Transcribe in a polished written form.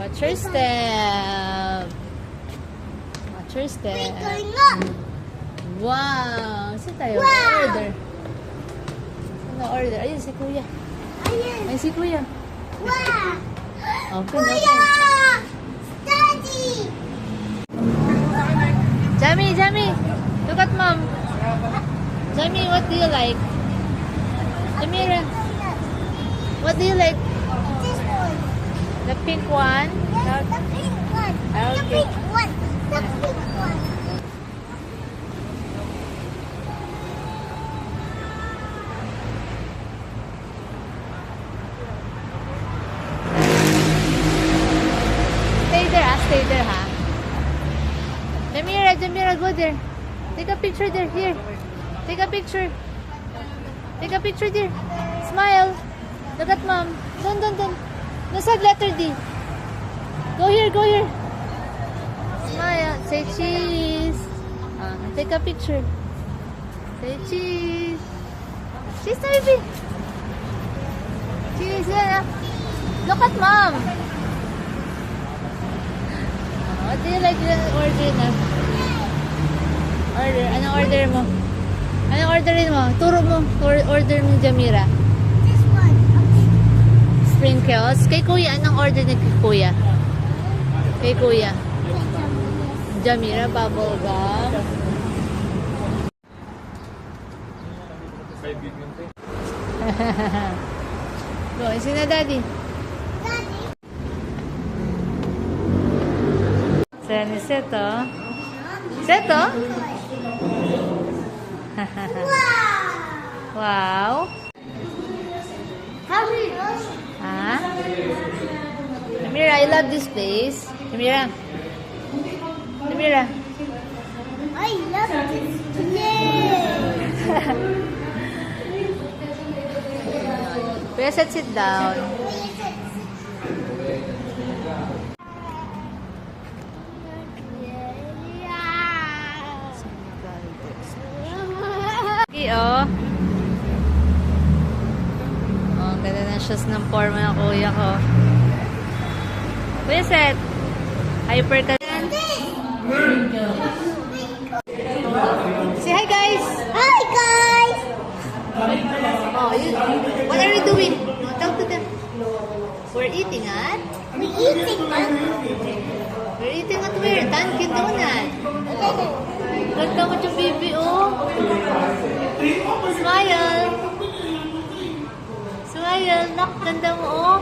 Watch your step. Watch your step. Wow! Saan tayo? Wow! Order. Ano order? Ayun, si Kuya. Ayan. Ay, si Kuya. Wow! Open, Kuya! open. Daddy! Jamie! Look at Mom. Jamie, what do you like? Jamira, what do you like? This one. The pink one? Yes, the pink one. The Okay. pink one. The pink one. Stay there, ha? Jamira, go there. Take a picture there. Here. Take a picture. Take a picture there. Smile. Look at Mom. Dun. Nasa letter D. Go here. Smile. Say cheese. Take a picture. Say cheese. Cheese, baby. Cheese, yeah. Look at Mom. What do you like to order na? Order. Anong order mo? Anong orderin mo? Turo mo. Order ni Jamira. This one. Okay. Sprinkles. Kay Kuya. Anong order ni Kuya? Kay Kuya. Jamira, bubble gum. Go, isin na Daddy. Daddy. Saan ni Seto? Seto? Wow! Wow. Hurry! Ah? Jamira, I love this place. Jamira. I love this place. Kuya, sit down. Okay, oh. Oh, ang ganda ng shoes ng forma ng kuya ko. Kuya, set. Hyper ka. Say hi, guys. Hi, guys! Oh, what are you doing? Talk to them. We're eating at? We're eating, Mom. We're eating at where? Dunkin' Donut. Ganda mo yung baby, oh. Smile. Smile. Nak, ganda mo, oh.